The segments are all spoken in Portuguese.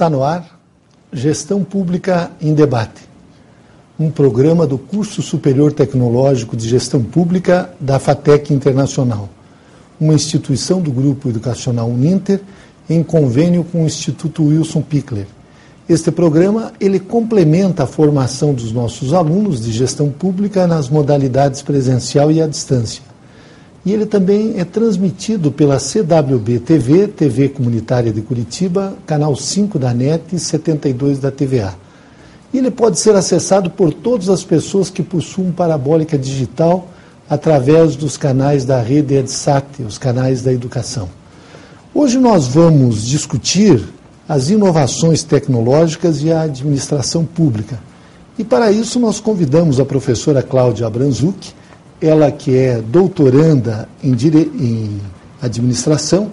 Está no ar Gestão Pública em Debate, um programa do Curso Superior Tecnológico de Gestão Pública da FATEC Internacional, uma instituição do Grupo Educacional Uninter em convênio com o Instituto Wilson Pickler. Este programa ele complementa a formação dos nossos alunos de gestão pública nas modalidades presencial e à distância. E ele também é transmitido pela CWB TV, TV Comunitária de Curitiba, canal 5 da NET e 72 da TVA. E ele pode ser acessado por todas as pessoas que possuem parabólica digital através dos canais da rede EdSat, os canais da educação. Hoje nós vamos discutir as inovações tecnológicas e a administração pública. E para isso nós convidamos a professora Cláudia Abranzuc, ela que é doutoranda em administração,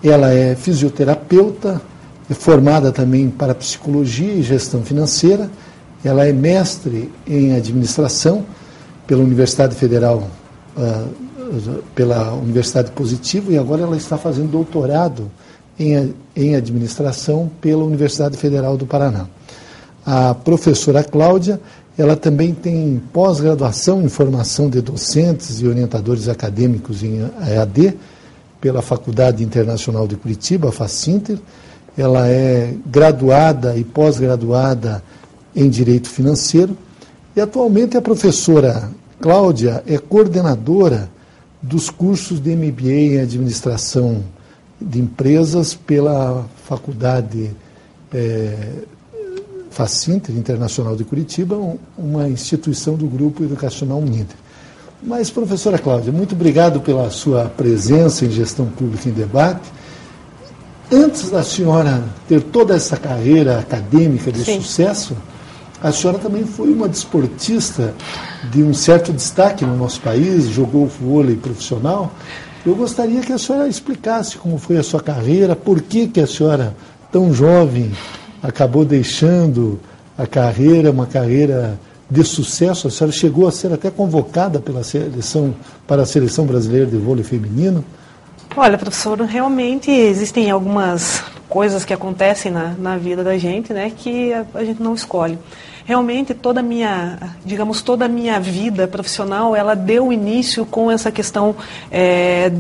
ela é fisioterapeuta, é formada também para psicologia e gestão financeira, ela é mestre em administração pela Universidade Federal, pela Universidade Positivo, e agora ela está fazendo doutorado em administração pela Universidade Federal do Paraná. A professora Cláudia, ela também tem pós-graduação em formação de docentes e orientadores acadêmicos em EAD pela Faculdade Internacional de Curitiba, a FACINTER. Ela é graduada e pós-graduada em Direito Financeiro. E atualmente a professora Cláudia é coordenadora dos cursos de MBA em Administração de Empresas pela Faculdade FACINTER Internacional de Curitiba, uma instituição do Grupo Educacional Uninter. Mas, professora Cláudia, muito obrigado pela sua presença em Gestão Pública em Debate. Antes da senhora ter toda essa carreira acadêmica de sucesso, a senhora também foi uma desportista de um certo destaque no nosso país, jogou vôlei profissional. Eu gostaria que a senhora explicasse como foi a sua carreira, por que a senhora, tão jovem, acabou deixando a carreira, uma carreira de sucesso. A senhora chegou a ser até convocada para a Seleção Brasileira de Vôlei Feminino. Olha, professor, realmente existem algumas coisas que acontecem na vida da gente, né, que a gente não escolhe. Realmente toda a minha vida profissional, ela deu início com essa questão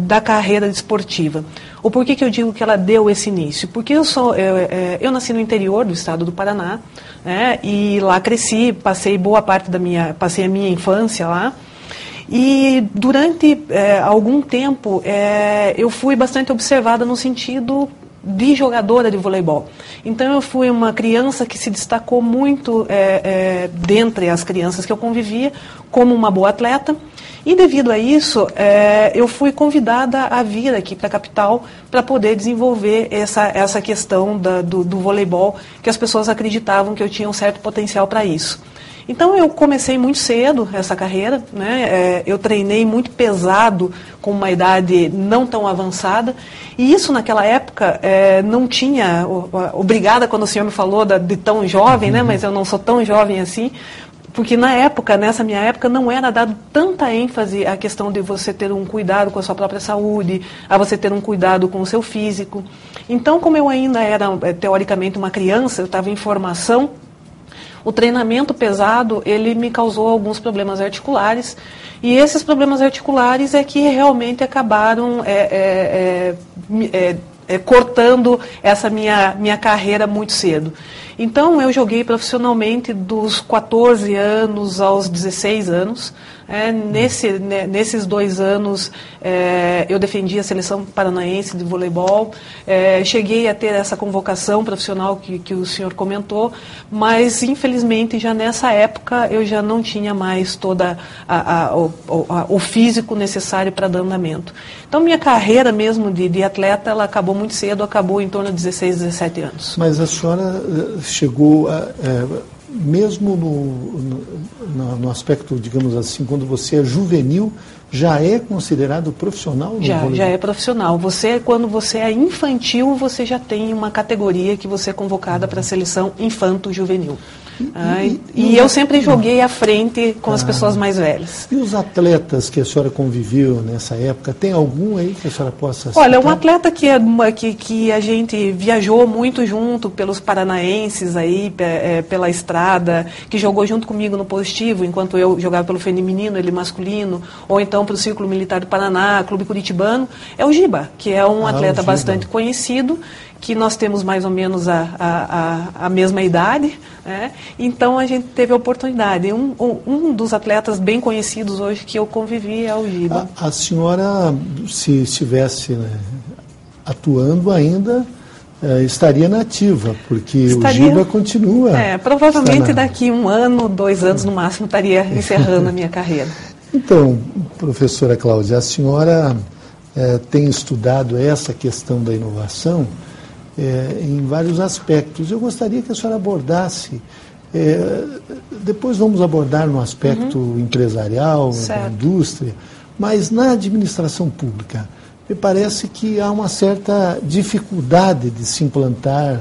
da carreira desportiva. O porquê que eu digo que ela deu esse início? Porque eu nasci no interior do estado do Paraná, né, e lá cresci, passei a minha infância lá. E durante algum tempo eu fui bastante observada no sentido de jogadora de voleibol. Então eu fui uma criança que se destacou muito dentre as crianças que eu convivia como uma boa atleta, e devido a isso eu fui convidada a vir aqui para a capital para poder desenvolver essa questão do voleibol, que as pessoas acreditavam que eu tinha um certo potencial para isso. Então eu comecei muito cedo essa carreira, né? Eu treinei muito pesado com uma idade não tão avançada, e isso naquela época não tinha, obrigada quando o senhor me falou de tão jovem, né? Mas eu não sou tão jovem assim, porque nessa minha época não era dado tanta ênfase à questão de você ter um cuidado com a sua própria saúde, a você ter um cuidado com o seu físico. Então, como eu ainda era teoricamente uma criança, eu estava em formação, o treinamento pesado, ele me causou alguns problemas articulares, e esses problemas articulares é que realmente acabaram cortando essa minha carreira muito cedo. Então, eu joguei profissionalmente dos 14 anos aos 16 anos. Nesses 2 anos, eu defendi a Seleção Paranaense de Voleibol. Cheguei a ter essa convocação profissional que o senhor comentou, mas, infelizmente, já nessa época, eu já não tinha mais todo o físico necessário para dar andamento. Então, minha carreira mesmo de atleta, ela acabou muito cedo, acabou em torno de 16, 17 anos. Mas a senhora chegou mesmo no aspecto, digamos assim, quando você é juvenil, já é considerado profissional? Já é profissional. Quando você é infantil, você já tem uma categoria que você é convocada para a seleção infanto-juvenil. E eu sempre joguei à frente com as pessoas mais velhas. E os atletas que a senhora conviveu nessa época, tem algum aí que a senhora possa citar? Olha, um atleta que a gente viajou muito junto pelos paranaenses aí, pela estrada, que jogou junto comigo no Positivo, enquanto eu jogava pelo feminino, ele masculino, ou então para o Círculo Militar do Paraná, Clube Curitibano, é o Giba, que é um atleta bastante conhecido, que nós temos mais ou menos a mesma idade, né? Então a gente teve a oportunidade. Um dos atletas bem conhecidos hoje que eu convivi é o Giba. A senhora, se estivesse, né, atuando ainda, estaria na ativa, porque o Giba continua. Provavelmente daqui 1 ano, 2 anos no máximo, estaria encerrando a minha carreira. Então, professora Cláudia, a senhora tem estudado essa questão da inovação em vários aspectos. Eu gostaria que a senhora abordasse, depois vamos abordar no aspecto empresarial, da indústria, mas na administração pública, me parece que há uma certa dificuldade de se implantar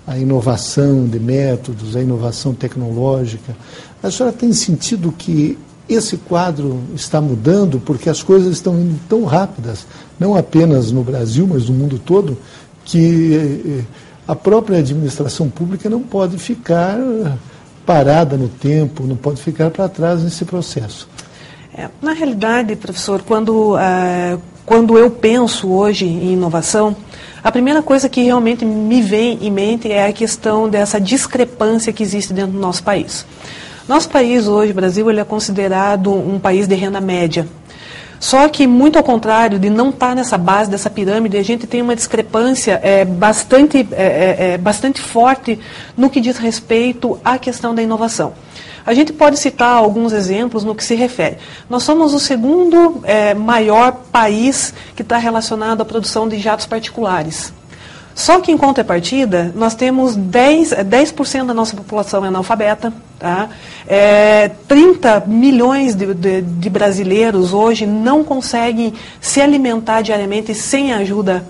a inovação de métodos, a inovação tecnológica. A senhora tem sentido que esse quadro está mudando porque as coisas estão indo tão rápidas, não apenas no Brasil, mas no mundo todo, que a própria administração pública não pode ficar parada no tempo, não pode ficar para trás nesse processo. Na realidade, professor, quando eu penso hoje em inovação, a primeira coisa que realmente me vem em mente é a questão dessa discrepância que existe dentro do nosso país. Nosso país hoje, o Brasil, ele é considerado um país de renda média. Só que, muito ao contrário de não estar nessa base dessa pirâmide, a gente tem uma discrepância bastante forte no que diz respeito à questão da inovação. A gente pode citar alguns exemplos no que se refere. Nós somos o segundo maior país que está relacionado à produção de jatos particulares. Só que, em contrapartida, nós temos 10% da nossa população é analfabeta. Tá? 30 milhões de brasileiros hoje não conseguem se alimentar diariamente sem a ajuda,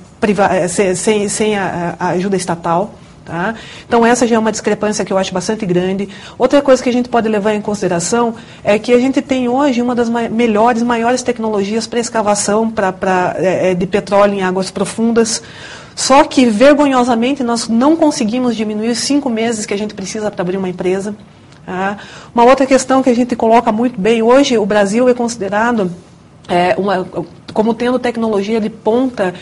sem a ajuda estatal. Tá? Então, essa já é uma discrepância que eu acho bastante grande. Outra coisa que a gente pode levar em consideração é que a gente tem hoje uma das maiores tecnologias para escavação de petróleo em águas profundas. Só que, vergonhosamente, nós não conseguimos diminuir os 5 meses que a gente precisa para abrir uma empresa. Tá? Uma outra questão que a gente coloca muito bem, hoje o Brasil é considerado como tendo tecnologia de ponta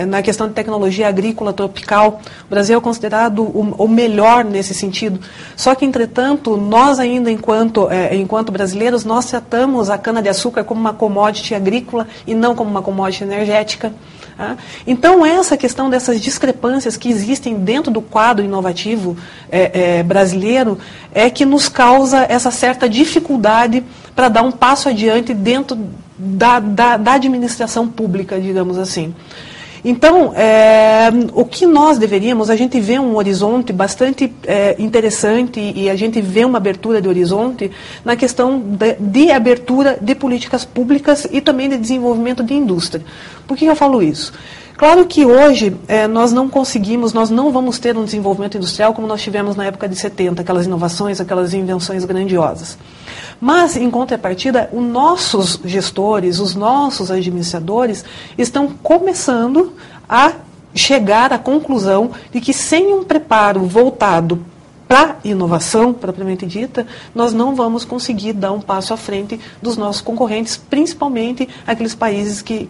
na questão de tecnologia agrícola tropical. O Brasil é considerado o melhor nesse sentido. Só que, entretanto, nós ainda, enquanto brasileiros, nós tratamos a cana-de-açúcar como uma commodity agrícola e não como uma commodity energética. Então, essa questão dessas discrepâncias que existem dentro do quadro inovativo brasileiro é que nos causa essa certa dificuldade para dar um passo adiante dentro da administração pública, digamos assim. Então, o que nós deveríamos, a gente vê um horizonte bastante interessante e a gente vê uma abertura de horizonte na questão de abertura de políticas públicas e também de desenvolvimento de indústria. Por que eu falo isso? Claro que hoje nós não vamos ter um desenvolvimento industrial como nós tivemos na época de 70, aquelas inovações, aquelas invenções grandiosas. Mas, em contrapartida, os nossos gestores, os nossos administradores estão começando a chegar à conclusão de que sem um preparo voltado para a inovação, propriamente dita, nós não vamos conseguir dar um passo à frente dos nossos concorrentes, principalmente aqueles países que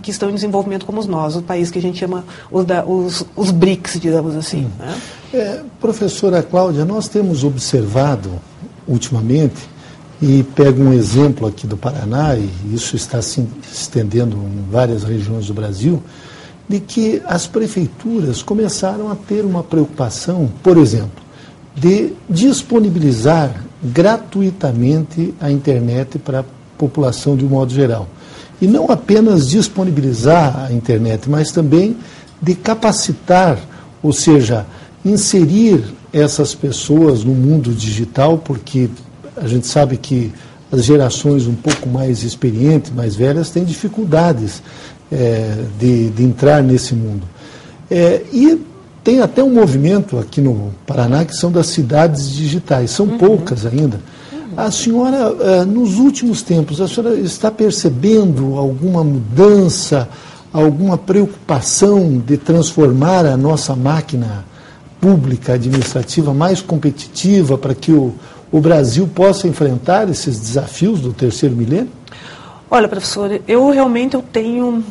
estão em desenvolvimento como nós, o país que a gente chama os BRICS, digamos assim. Né? Professora Cláudia, nós temos observado ultimamente, e pego um exemplo aqui do Paraná, e isso está se estendendo em várias regiões do Brasil, de que as prefeituras começaram a ter uma preocupação, por exemplo, de disponibilizar gratuitamente a internet para a população de um modo geral. E não apenas disponibilizar a internet, mas também de capacitar, ou seja, inserir essas pessoas no mundo digital, porque a gente sabe que as gerações um pouco mais experientes, mais velhas, têm dificuldades de entrar nesse mundo. E tem até um movimento aqui no Paraná que são das cidades digitais, são poucas ainda. A senhora, nos últimos tempos, a senhora está percebendo alguma mudança, alguma preocupação de transformar a nossa máquina pública administrativa mais competitiva para que o Brasil possa enfrentar esses desafios do terceiro milênio? Olha, professor, eu tenho,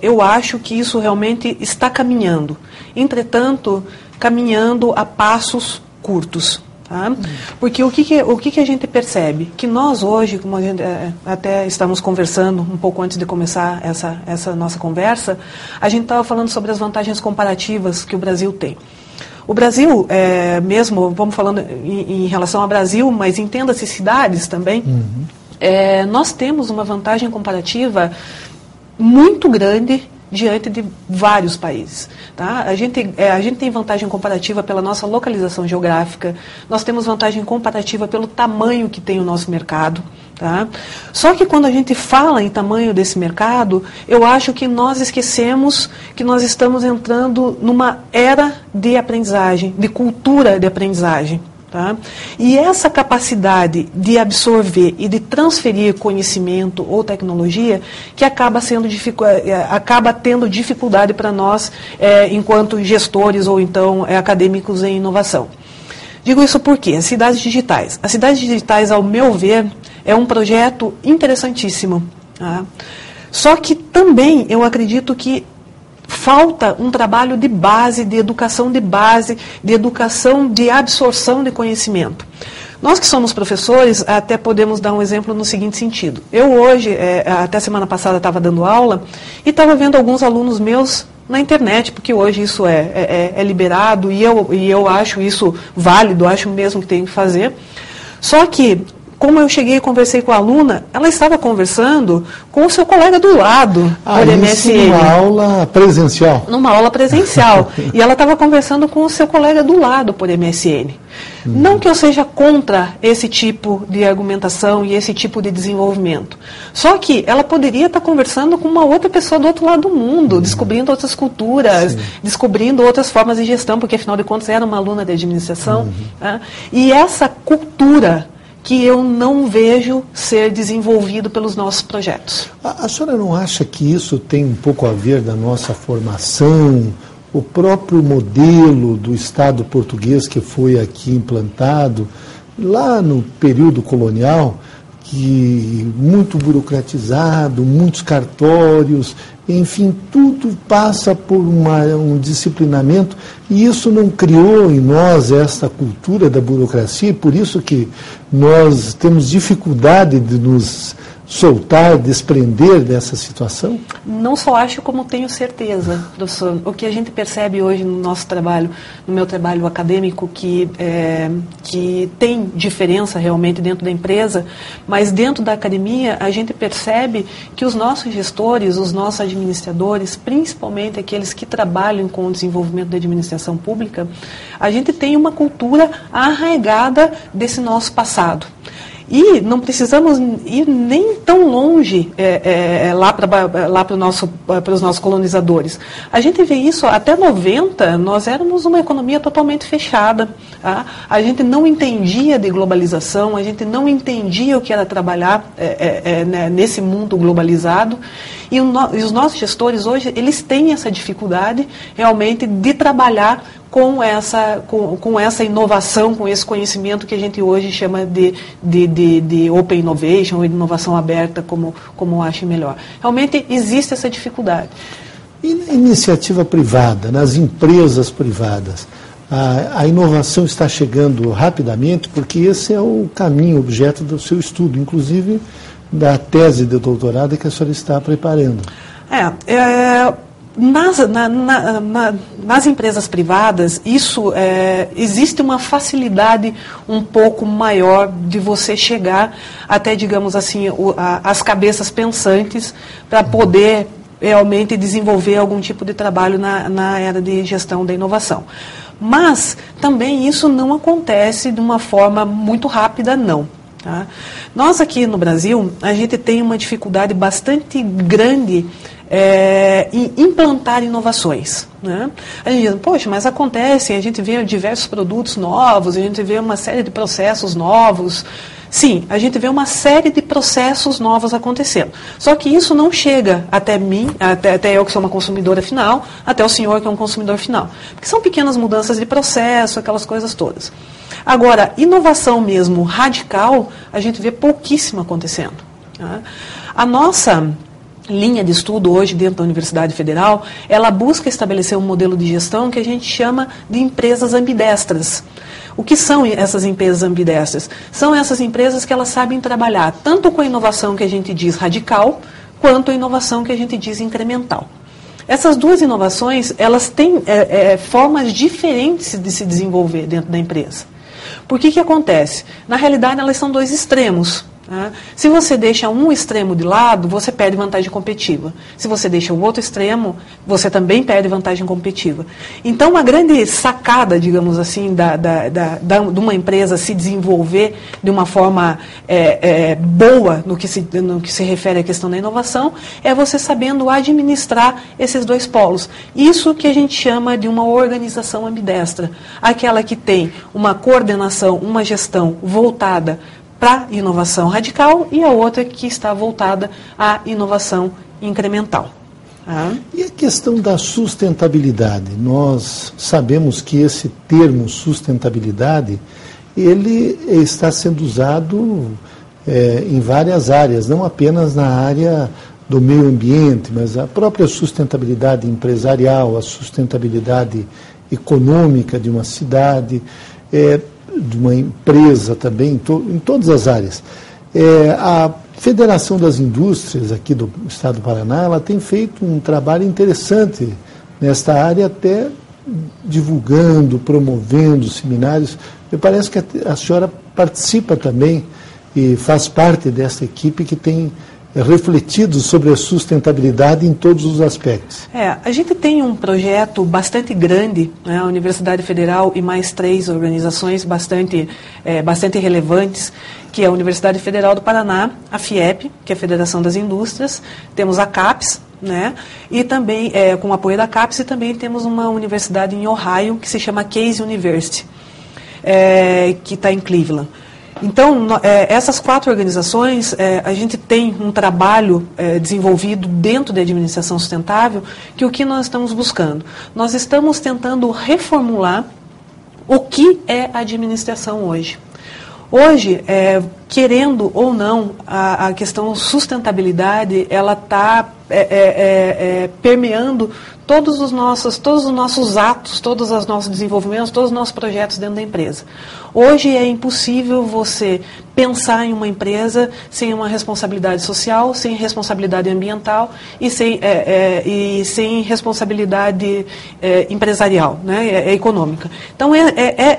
eu acho que isso realmente está caminhando. Entretanto, caminhando a passos curtos. Tá? Porque o que a gente percebe? Que nós hoje, como a gente até estamos conversando um pouco antes de começar essa nossa conversa, a gente estava falando sobre as vantagens comparativas que o Brasil tem. O Brasil, mesmo, vamos falando em relação ao Brasil, mas entenda-se cidades também, nós temos uma vantagem comparativa muito grande diante de vários países. Tá? A gente tem vantagem comparativa pela nossa localização geográfica, nós temos vantagem comparativa pelo tamanho que tem o nosso mercado. Tá? Só que quando a gente fala em tamanho desse mercado, eu acho que nós esquecemos que nós estamos entrando numa era de aprendizagem, de cultura de aprendizagem. Tá? E essa capacidade de absorver e de transferir conhecimento ou tecnologia que acaba tendo dificuldade para nós enquanto gestores ou então acadêmicos em inovação. Digo isso porque as cidades digitais, ao meu ver, é um projeto interessantíssimo. Tá? Só que também eu acredito que falta um trabalho de base, de educação de absorção de conhecimento. Nós que somos professores, até podemos dar um exemplo no seguinte sentido. Eu hoje, até semana passada, estava dando aula e estava vendo alguns alunos meus na internet, porque hoje isso é liberado e eu acho isso válido, acho mesmo que tem que fazer. Só que, como eu cheguei e conversei com a aluna, ela estava conversando com o seu colega do lado, por MSN. Numa aula presencial? Numa aula presencial. E ela estava conversando com o seu colega do lado, por MSN. Não que eu seja contra esse tipo de argumentação e esse tipo de desenvolvimento. Só que ela poderia estar conversando com uma outra pessoa do outro lado do mundo, descobrindo outras culturas, descobrindo outras formas de gestão, porque, afinal de contas, era uma aluna de administração. Né? E essa cultura que eu não vejo ser desenvolvido pelos nossos projetos. A senhora não acha que isso tem um pouco a ver da nossa formação, o próprio modelo do Estado português que foi aqui implantado, lá no período colonial, que muito burocratizado, muitos cartórios, enfim, tudo passa por um disciplinamento, e isso não criou em nós esta cultura da burocracia, e por isso que nós temos dificuldade de nos soltar, desprender dessa situação? Não só acho, como tenho certeza, professor. O que a gente percebe hoje no nosso trabalho, no meu trabalho acadêmico, que tem diferença realmente dentro da empresa, mas dentro da academia a gente percebe que os nossos gestores, os nossos administradores, principalmente aqueles que trabalham com o desenvolvimento da administração pública, a gente tem uma cultura arraigada desse nosso passado. E não precisamos ir nem tão longe lá para os nossos colonizadores. A gente vê isso até 90, nós éramos uma economia totalmente fechada. Tá? A gente não entendia de globalização, a gente não entendia o que era trabalhar nesse mundo globalizado. E os nossos gestores hoje, eles têm essa dificuldade realmente de trabalhar com essa inovação, com esse conhecimento que a gente hoje chama de Open Innovation, ou inovação aberta, como ache melhor. Realmente existe essa dificuldade. E na iniciativa privada, nas empresas privadas, a inovação está chegando rapidamente, porque esse é o caminho, objeto do seu estudo, inclusive da tese de doutorado que a senhora está preparando. Nas empresas privadas, existe uma facilidade um pouco maior de você chegar até, digamos assim, as cabeças pensantes para poder realmente desenvolver algum tipo de trabalho na era de gestão da inovação. Mas também isso não acontece de uma forma muito rápida, não. Tá? Nós aqui no Brasil, a gente tem uma dificuldade bastante grande implantar inovações. Né? A gente diz, poxa, mas acontece, a gente vê diversos produtos novos, a gente vê uma série de processos novos. Sim, a gente vê uma série de processos novos acontecendo. Só que isso não chega até mim, até eu que sou uma consumidora final, até o senhor que é um consumidor final. Porque são pequenas mudanças de processo, aquelas coisas todas. Agora, inovação mesmo radical, a gente vê pouquíssimo acontecendo. Tá? A nossa linha de estudo hoje dentro da Universidade Federal, ela busca estabelecer um modelo de gestão que a gente chama de empresas ambidestras. O que são essas empresas ambidestras? São essas empresas que elas sabem trabalhar tanto com a inovação que a gente diz radical, quanto a inovação que a gente diz incremental. Essas duas inovações, elas têm formas diferentes de se desenvolver dentro da empresa. Por que acontece? Na realidade, elas são dois extremos. Se você deixa um extremo de lado, você perde vantagem competitiva. Se você deixa o outro extremo, você também perde vantagem competitiva. Então, uma grande sacada, digamos assim, de uma empresa se desenvolver de uma forma boa no que se refere à questão da inovação, é você sabendo administrar esses dois polos. Isso que a gente chama de uma organização ambidestra. Aquela que tem uma coordenação, uma gestão voltada para inovação radical e a outra que está voltada à inovação incremental. E a questão da sustentabilidade? Nós sabemos que esse termo sustentabilidade, ele está sendo usado em várias áreas, não apenas na área do meio ambiente, mas a própria sustentabilidade empresarial, a sustentabilidade econômica de uma cidade, de uma empresa também, em todas as áreas. A Federação das Indústrias aqui do Estado do Paraná, ela tem feito um trabalho interessante nesta área, até divulgando, promovendo seminários. Me parece que a senhora participa também e faz parte dessa equipe que tem refletido sobre a sustentabilidade em todos os aspectos. A gente tem um projeto bastante grande, né, a Universidade Federal e mais 3 organizações bastante relevantes, que é a Universidade Federal do Paraná, a FIEP, que é a Federação das Indústrias, temos a CAPES, né, e também, com o apoio da CAPES, e também temos uma universidade em Ohio, que se chama Case University, que está em Cleveland. Então, essas 4 organizações, a gente tem um trabalho desenvolvido dentro da administração sustentável, que o que nós estamos buscando? Nós estamos tentando reformular o que é a administração hoje. Hoje, querendo ou não, a questão sustentabilidade, ela está permeando todos os nossos atos, todos os nossos desenvolvimentos, todos os nossos projetos dentro da empresa. Hoje é impossível você pensar em uma empresa sem uma responsabilidade social, sem responsabilidade ambiental e sem responsabilidade empresarial, né, econômica. Então,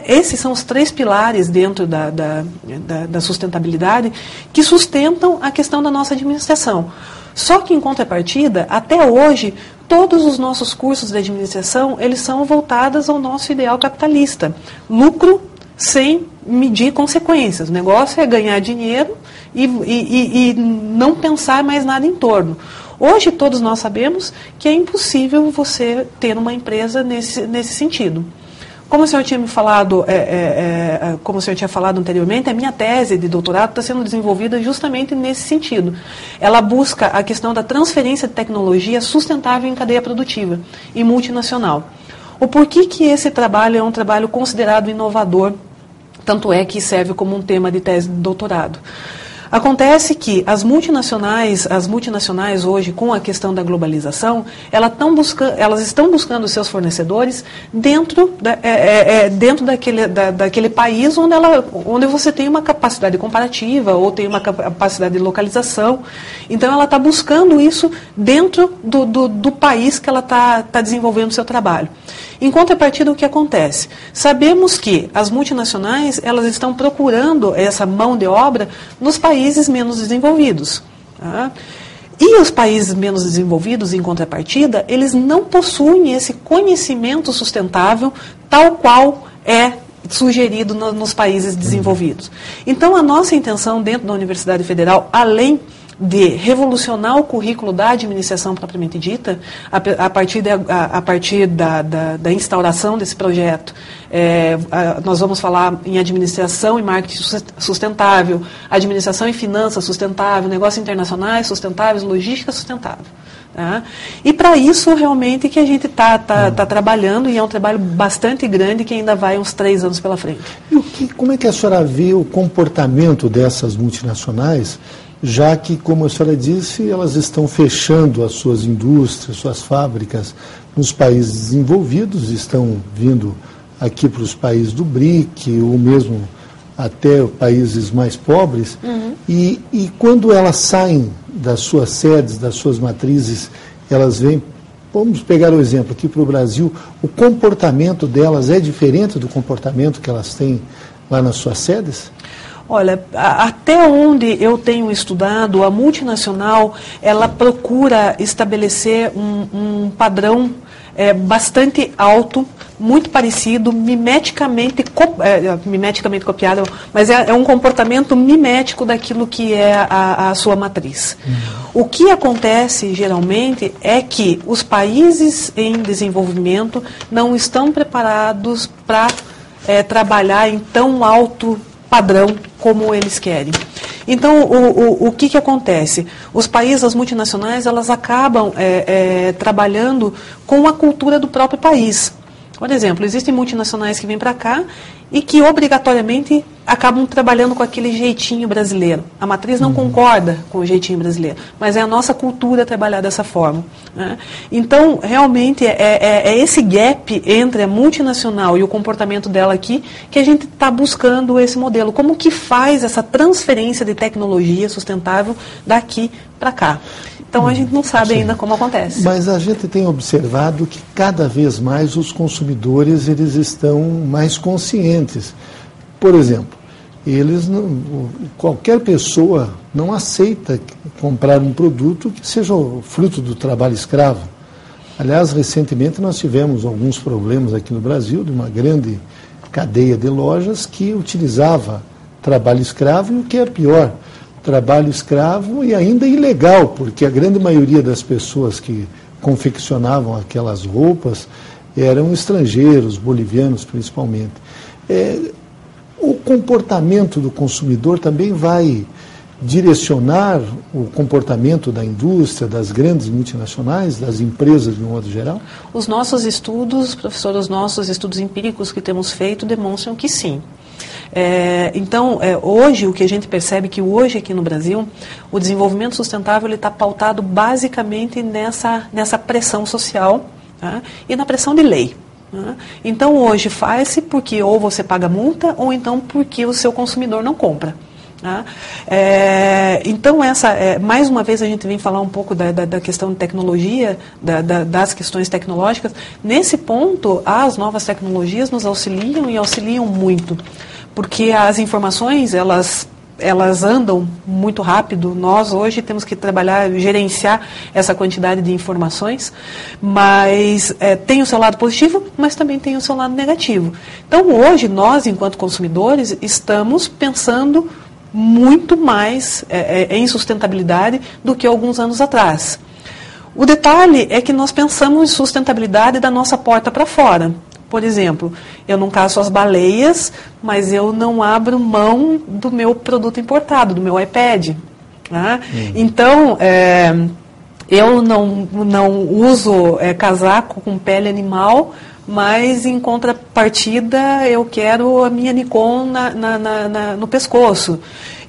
esses são os 3 pilares dentro da sustentabilidade que sustentam a questão da nossa administração. Só que, em contrapartida, até hoje, todos os nossos cursos de administração, eles são voltados ao nosso ideal capitalista. Lucro sem medir consequências. O negócio é ganhar dinheiro e não pensar mais nada em torno. Hoje, todos nós sabemos que é impossível você ter uma empresa nesse sentido. Como o senhor tinha me falado, como o senhor tinha falado anteriormente, a minha tese de doutorado está sendo desenvolvida justamente nesse sentido. Ela busca a questão da transferência de tecnologia sustentável em cadeia produtiva e multinacional. O porquê que esse trabalho é um trabalho considerado inovador, tanto é que serve como um tema de tese de doutorado. Acontece que as multinacionais hoje, com a questão da globalização, elas estão buscando os seus fornecedores dentro daquele país onde você tem uma capacidade comparativa ou tem uma capacidade de localização. Então, ela está buscando isso dentro do país que ela está desenvolvendo o seu trabalho. Em contrapartida, o que acontece? Sabemos que as multinacionais elas estão procurando essa mão de obra nos países menos desenvolvidos. Tá? E os países menos desenvolvidos, em contrapartida, eles não possuem esse conhecimento sustentável tal qual é sugerido nos países desenvolvidos. Então, a nossa intenção dentro da Universidade Federal, além de revolucionar o currículo da administração propriamente dita, a partir da instauração desse projeto. Nós vamos falar em administração e marketing sustentável, administração e finanças sustentável, negócios internacionais sustentáveis, logística sustentável. Tá? E para isso realmente que a gente está trabalhando, e é um trabalho bastante grande que ainda vai uns 3 anos pela frente. E como é que a senhora vê o comportamento dessas multinacionais, já que, como a senhora disse, elas estão fechando as suas indústrias, suas fábricas nos países desenvolvidos, estão vindo aqui para os países do BRIC, ou mesmo até países mais pobres, e quando elas saem das suas sedes, das suas matrizes, elas vêm, vamos pegar o exemplo aqui para o Brasil, o comportamento delas é diferente do comportamento que elas têm lá nas suas sedes? Olha, até onde eu tenho estudado, a multinacional, ela procura estabelecer um padrão bastante alto, muito parecido, mimeticamente copiado, mas é um comportamento mimético daquilo que é a sua matriz. O que acontece, geralmente, é que os países em desenvolvimento não estão preparados para trabalhar em tão alto padrão como eles querem. Então, o que acontece? Os países, as multinacionais, elas acabam trabalhando com a cultura do próprio país. Por exemplo, existem multinacionais que vêm para cá e que obrigatoriamente acabam trabalhando com aquele jeitinho brasileiro. A matriz não concorda com o jeitinho brasileiro, mas é a nossa cultura trabalhar dessa forma. Né? Então, realmente, é esse gap entre a multinacional e o comportamento dela aqui que a gente está buscando esse modelo. Como que faz essa transferência de tecnologia sustentável daqui para cá? Então, a gente não sabe ainda como acontece. Mas a gente tem observado que cada vez mais os consumidores eles estão mais conscientes. Por exemplo, qualquer pessoa não aceita comprar um produto que seja fruto do trabalho escravo. Aliás, recentemente nós tivemos alguns problemas aqui no Brasil de uma grande cadeia de lojas que utilizava trabalho escravo e o que é pior, trabalho escravo e ainda ilegal, porque a grande maioria das pessoas que confeccionavam aquelas roupas eram estrangeiros, bolivianos principalmente. O comportamento do consumidor também vai direcionar o comportamento da indústria, das grandes multinacionais, das empresas de um modo geral? Os nossos estudos, professor, os nossos estudos empíricos que temos feito demonstram que sim. Então, hoje, o que a gente percebe que hoje aqui no Brasil, o desenvolvimento sustentável está pautado basicamente nessa pressão social, tá? E na pressão de lei. Tá? Então, hoje faz-se porque ou você paga multa ou então porque o seu consumidor não compra. Tá? Então, mais uma vez a gente vem falar um pouco da questão de tecnologia, das questões tecnológicas. Nesse ponto, as novas tecnologias nos auxiliam e auxiliam muito, porque as informações, elas andam muito rápido. Nós hoje temos que trabalhar, gerenciar essa quantidade de informações, mas tem o seu lado positivo, mas também tem o seu lado negativo. Então, hoje, nós, enquanto consumidores, estamos pensando muito mais em sustentabilidade do que alguns anos atrás. O detalhe é que nós pensamos em sustentabilidade da nossa porta para fora. Por exemplo, eu não caço as baleias, mas eu não abro mão do meu produto importado, do meu iPad. Né? Então, eu não uso casaco com pele animal, mas em contrapartida eu quero a minha Nikon no pescoço.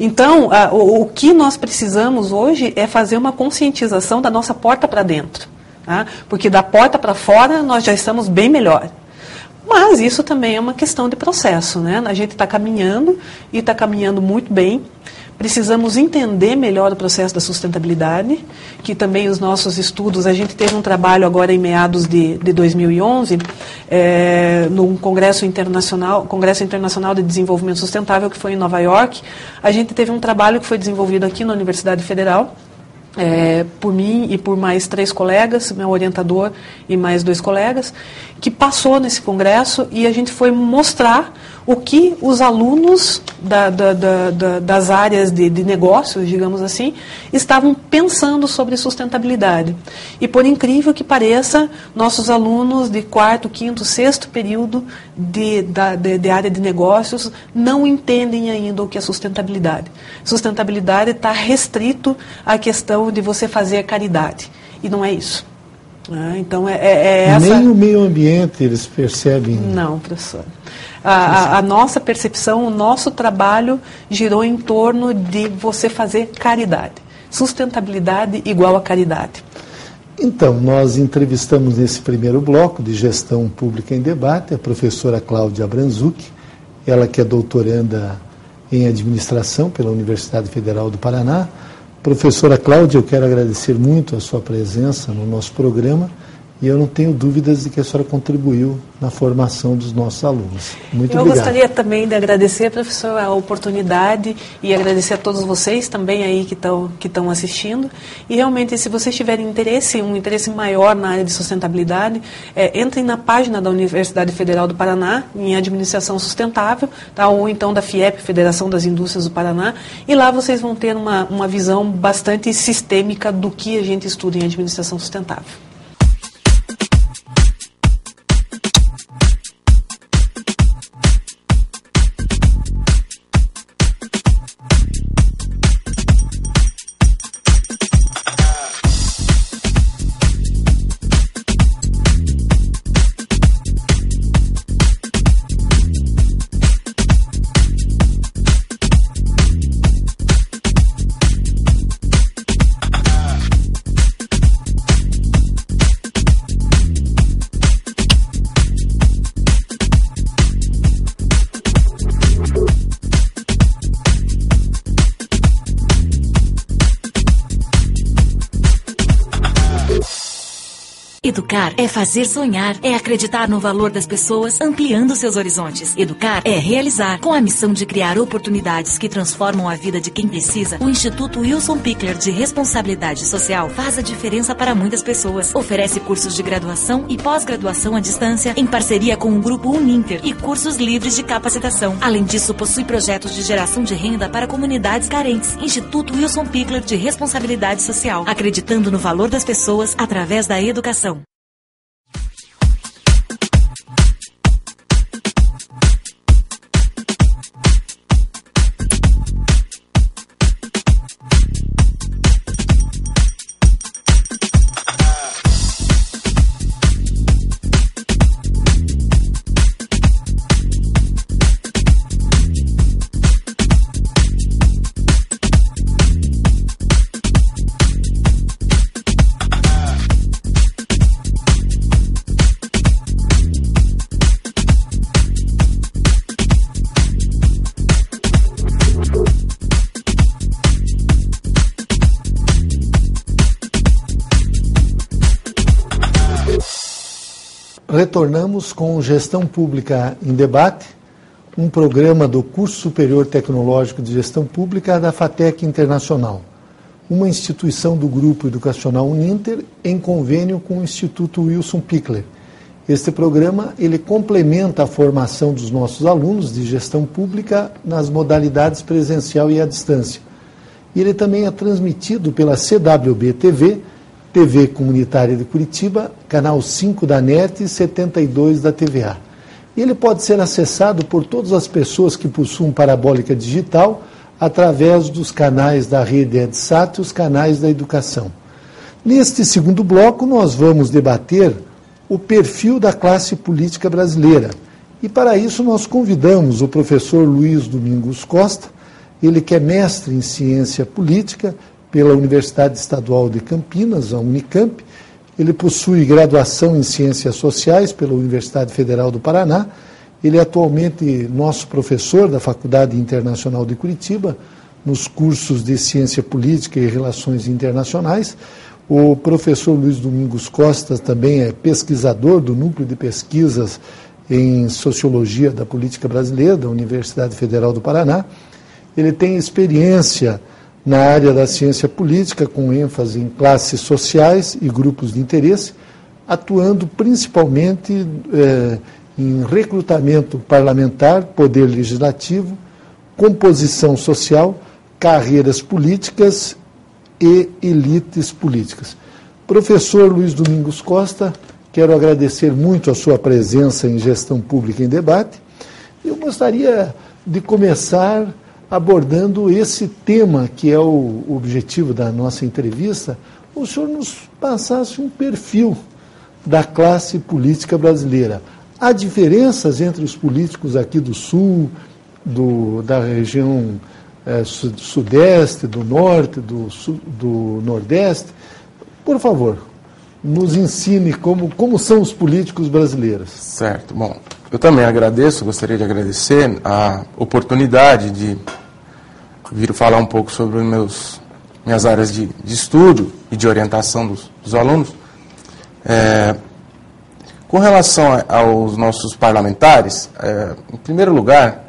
Então, o que nós precisamos hoje é fazer uma conscientização da nossa porta para dentro. Tá? Porque da porta para fora nós já estamos bem melhor. Mas isso também é uma questão de processo, né? A gente está caminhando e está caminhando muito bem. Precisamos entender melhor o processo da sustentabilidade, que também os nossos estudos, a gente teve um trabalho agora em meados de 2011, num Congresso Internacional de Desenvolvimento Sustentável, que foi em Nova York. A gente teve um trabalho que foi desenvolvido aqui na Universidade Federal, por mim e por mais 3 colegas, meu orientador e mais 2 colegas, que passou nesse congresso e a gente foi mostrar o que os alunos das áreas de negócios, digamos assim, estavam pensando sobre sustentabilidade. E por incrível que pareça, nossos alunos de 4º, 5º, 6º período de área de negócios não entendem ainda o que é sustentabilidade. Sustentabilidade está restrito à questão de você fazer caridade. E não é isso. Então, essa... Nem o meio ambiente eles percebem. Não, professor. A nossa percepção, o nosso trabalho girou em torno de você fazer caridade. Sustentabilidade igual a caridade. Então, nós entrevistamos nesse primeiro bloco de Gestão Pública em Debate a professora Cláudia Abranzuc, ela que é doutoranda em Administração pela Universidade Federal do Paraná. Professora Cláudia, eu quero agradecer muito a sua presença no nosso programa e eu não tenho dúvidas de que a senhora contribuiu na formação dos nossos alunos. Muito obrigado. Eu gostaria também de agradecer, professor, a oportunidade e agradecer a todos vocês também aí que estão assistindo. E realmente, se vocês tiverem um interesse maior na área de sustentabilidade, entrem na página da Universidade Federal do Paraná, em Administração Sustentável, tá? Ou então da FIEP, Federação das Indústrias do Paraná, e lá vocês vão ter uma visão bastante sistêmica do que a gente estuda em Administração Sustentável. Educar é fazer sonhar, é acreditar no valor das pessoas, ampliando seus horizontes. Educar é realizar. Com a missão de criar oportunidades que transformam a vida de quem precisa, o Instituto Wilson Pickler de Responsabilidade Social faz a diferença para muitas pessoas. Oferece cursos de graduação e pós-graduação à distância, em parceria com o Grupo Uninter, e cursos livres de capacitação. Além disso, possui projetos de geração de renda para comunidades carentes. Instituto Wilson Pickler de Responsabilidade Social, acreditando no valor das pessoas através da educação. Retornamos com Gestão Pública em Debate, um programa do Curso Superior Tecnológico de Gestão Pública da FATEC Internacional, uma instituição do Grupo Educacional Uninter em convênio com o Instituto Wilson Pickler. Este programa ele complementa a formação dos nossos alunos de gestão pública nas modalidades presencial e à distância. E ele também é transmitido pela CWB-TV, TV Comunitária de Curitiba, canal 5 da NET e 72 da TVA. E ele pode ser acessado por todas as pessoas que possuem parabólica digital através dos canais da rede EdSat e os canais da educação. Neste segundo bloco, nós vamos debater o perfil da classe política brasileira. E para isso nós convidamos o professor Luiz Domingos Costa, ele que é mestre em ciência política pela Universidade Estadual de Campinas, a Unicamp. Ele possui graduação em Ciências Sociais pela Universidade Federal do Paraná. Ele é atualmente nosso professor da Faculdade Internacional de Curitiba, nos cursos de Ciência Política e Relações Internacionais. O professor Luiz Domingos Costa também é pesquisador do Núcleo de Pesquisas em Sociologia da Política Brasileira, da Universidade Federal do Paraná. Ele tem experiência na área da ciência política, com ênfase em classes sociais e grupos de interesse, atuando principalmente em recrutamento parlamentar, poder legislativo, composição social, carreiras políticas e elites políticas. Professor Luiz Domingos Costa, quero agradecer muito a sua presença em Gestão Pública em Debate. Eu gostaria de começar abordando esse tema que é o objetivo da nossa entrevista. O senhor nos passasse um perfil da classe política brasileira. Há diferenças entre os políticos aqui do Sul, da região Sudeste, do Norte, do Nordeste? Por favor, nos ensine como são os políticos brasileiros. Certo. Bom, eu também gostaria de agradecer a oportunidade de vir falar um pouco sobre minhas áreas de estudo e de orientação dos alunos. Com relação aos nossos parlamentares, em primeiro lugar,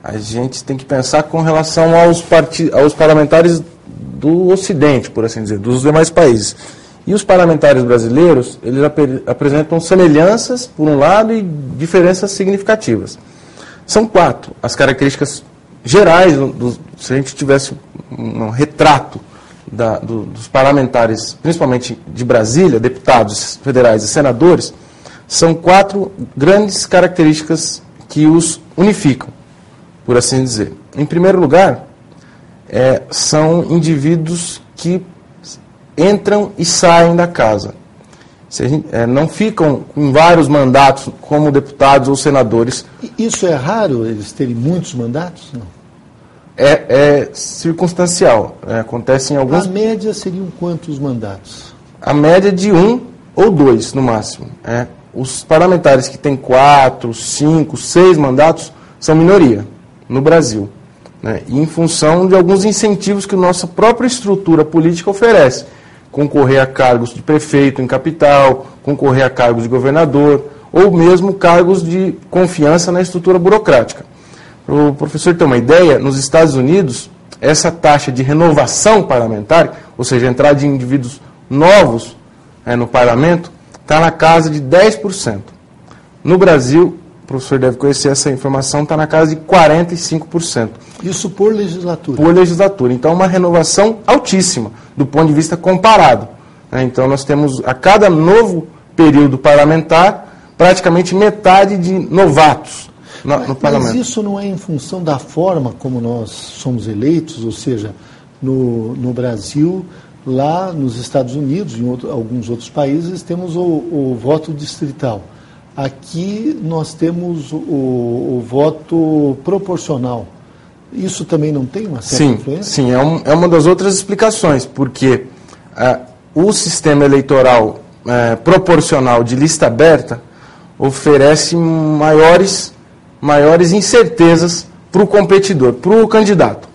a gente tem que pensar com relação aos parlamentares do Ocidente, por assim dizer, dos demais países. E os parlamentares brasileiros, eles apresentam semelhanças, por um lado, e diferenças significativas. São 4 as características gerais, se a gente tivesse um retrato dos parlamentares, principalmente de Brasília, deputados federais e senadores, são 4 grandes características que os unificam, por assim dizer. Em primeiro lugar, são indivíduos que entram e saem da casa. Não ficam em vários mandatos como deputados ou senadores. Isso é raro, eles terem muitos mandatos? Não. É circunstancial. Acontece em alguns... A média seriam quantos mandatos? A média de 1 ou 2, no máximo. Os parlamentares que têm 4, 5, 6 mandatos são minoria no Brasil. E em função de alguns incentivos que a nossa própria estrutura política oferece. Concorrer a cargos de prefeito em capital, concorrer a cargos de governador, ou mesmo cargos de confiança na estrutura burocrática. Para o professor ter uma ideia, nos Estados Unidos, essa taxa de renovação parlamentar, ou seja, a entrada de indivíduos novos no parlamento, está na casa de 10%. No Brasil, o professor deve conhecer essa informação, está na casa de 45%. Isso por legislatura? Por legislatura. Então, uma renovação altíssima, do ponto de vista comparado. Então, nós temos, a cada novo período parlamentar, praticamente metade de novatos no parlamento. Mas isso não é em função da forma como nós somos eleitos, ou seja, no Brasil, lá nos Estados Unidos, em alguns outros países, temos o voto distrital. Aqui nós temos o voto proporcional. Isso também não tem uma certa influência? Sim, é uma das outras explicações, porque o sistema eleitoral proporcional de lista aberta oferece maiores incertezas para o competidor, para o candidato.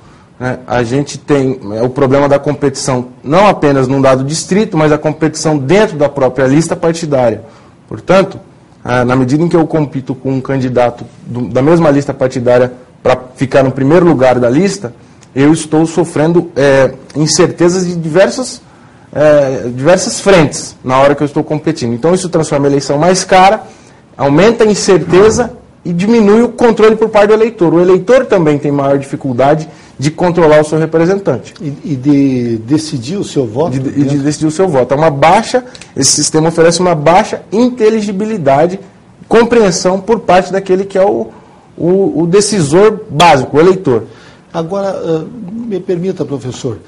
A gente tem o problema da competição não apenas num dado distrito, mas a competição dentro da própria lista partidária. Portanto, na medida em que eu compito com um candidato da mesma lista partidária para ficar no primeiro lugar da lista, eu estou sofrendo incertezas de diversas frentes na hora que eu estou competindo. Então, isso transforma a eleição mais cara, aumenta a incerteza e diminui o controle por parte do eleitor. O eleitor também tem maior dificuldade de controlar o seu representante. E de decidir o seu voto? De decidir o seu voto. Esse sistema oferece uma baixa inteligibilidade, compreensão por parte daquele que é o decisor básico, o eleitor. Agora, me permita, professor,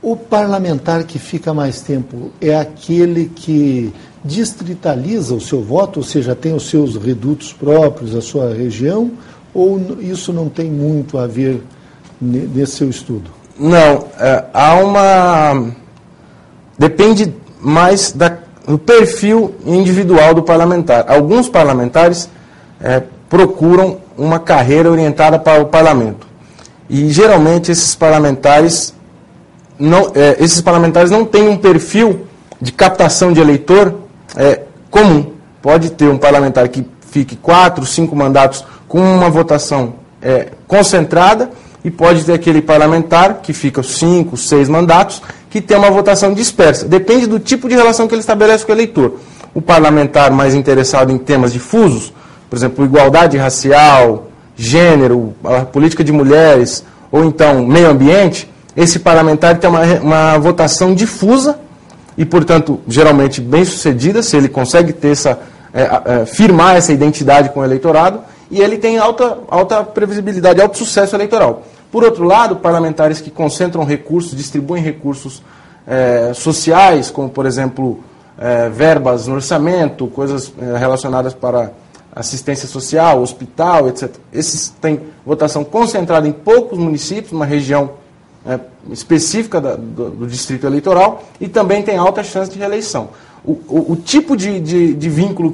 o parlamentar que fica mais tempo é aquele que distritaliza o seu voto, ou seja, tem os seus redutos próprios, a sua região, ou isso não tem muito a ver nesse seu estudo? Não, depende mais do perfil individual do parlamentar. Alguns parlamentares procuram uma carreira orientada para o parlamento. E geralmente esses parlamentares não têm um perfil de captação de eleitor comum. Pode ter um parlamentar que fique 4, 5 mandatos com uma votação concentrada, e pode ter aquele parlamentar que fica 5, 6 mandatos, que tem uma votação dispersa. Depende do tipo de relação que ele estabelece com o eleitor. O parlamentar mais interessado em temas difusos por exemplo, igualdade racial, gênero, a política de mulheres, ou então meio ambiente, esse parlamentar tem uma votação difusa e, portanto, geralmente bem-sucedida, se ele consegue ter firmar essa identidade com o eleitorado, e ele tem alta previsibilidade, alto sucesso eleitoral. Por outro lado, parlamentares que concentram recursos, distribuem recursos sociais, como, por exemplo, verbas no orçamento, coisas relacionadas para assistência social, hospital, etc. Esses têm votação concentrada em poucos municípios, uma região específica do distrito eleitoral, e também tem alta chance de reeleição. O tipo de vínculo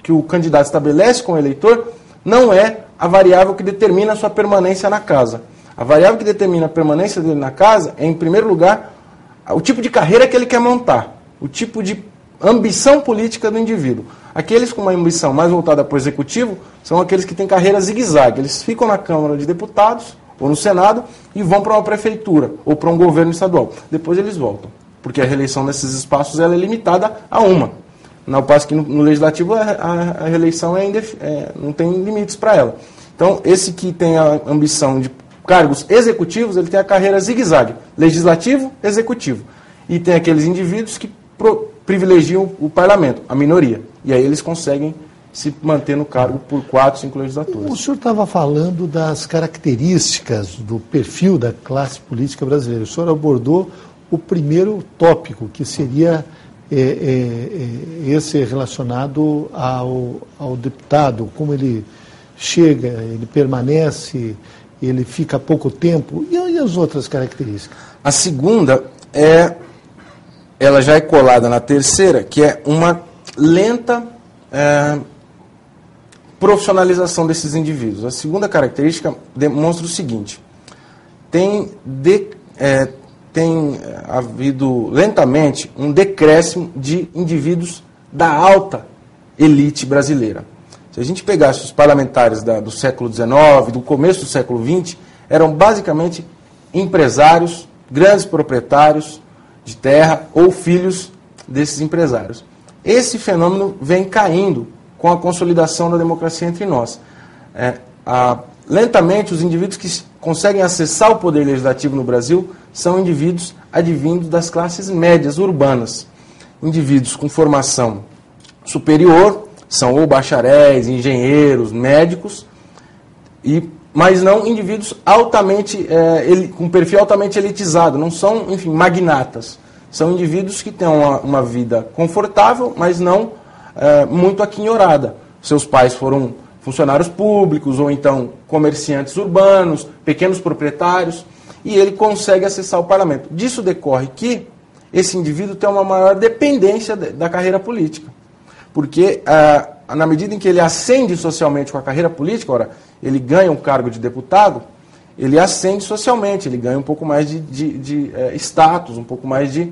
que o candidato estabelece com o eleitor não é a variável que determina a sua permanência na casa. A variável que determina a permanência dele na casa é, em primeiro lugar, o tipo de carreira que ele quer montar, o tipo de ambição política do indivíduo. Aqueles com uma ambição mais voltada para o executivo são aqueles que têm carreira zigue-zague. Eles ficam na Câmara de Deputados ou no Senado e vão para uma prefeitura ou para um governo estadual. Depois eles voltam, porque a reeleição nesses espaços ela é limitada a uma. Ao passo que no Legislativo a reeleição não tem limites para ela. Então, esse que tem a ambição de cargos executivos, ele tem a carreira zigue-zague, legislativo, executivo. E tem aqueles indivíduos que privilegiam o parlamento, a minoria. E aí eles conseguem se manter no cargo por 4, 5 legislaturas. O senhor estava falando das características do perfil da classe política brasileira. O senhor abordou o primeiro tópico, que seria esse relacionado ao deputado, como ele chega, ele permanece, ele fica pouco tempo, e as outras características? A segunda ela já é colada na terceira, que é uma lenta profissionalização desses indivíduos. A segunda característica demonstra o seguinte: tem havido lentamente um decréscimo de indivíduos da alta elite brasileira. Se a gente pegasse os parlamentares do século XIX, do começo do século XX, eram basicamente empresários, grandes proprietários de terra ou filhos desses empresários. Esse fenômeno vem caindo com a consolidação da democracia entre nós. Lentamente, os indivíduos que conseguem acessar o poder legislativo no Brasil são indivíduos advindos das classes médias urbanas. Indivíduos com formação superior, são ou bacharéis, engenheiros, médicos, mas não indivíduos com perfil altamente elitizado, não são, enfim, magnatas. São indivíduos que têm uma vida confortável, mas não muito aquinhorada. Seus pais foram funcionários públicos, ou então comerciantes urbanos, pequenos proprietários, e ele consegue acessar o parlamento. Disso decorre que esse indivíduo tem uma maior dependência da carreira política. Porque, na medida em que ele ascende socialmente com a carreira política, ele ganha um cargo de deputado, ele ascende socialmente, ele ganha um pouco mais de status, um pouco mais de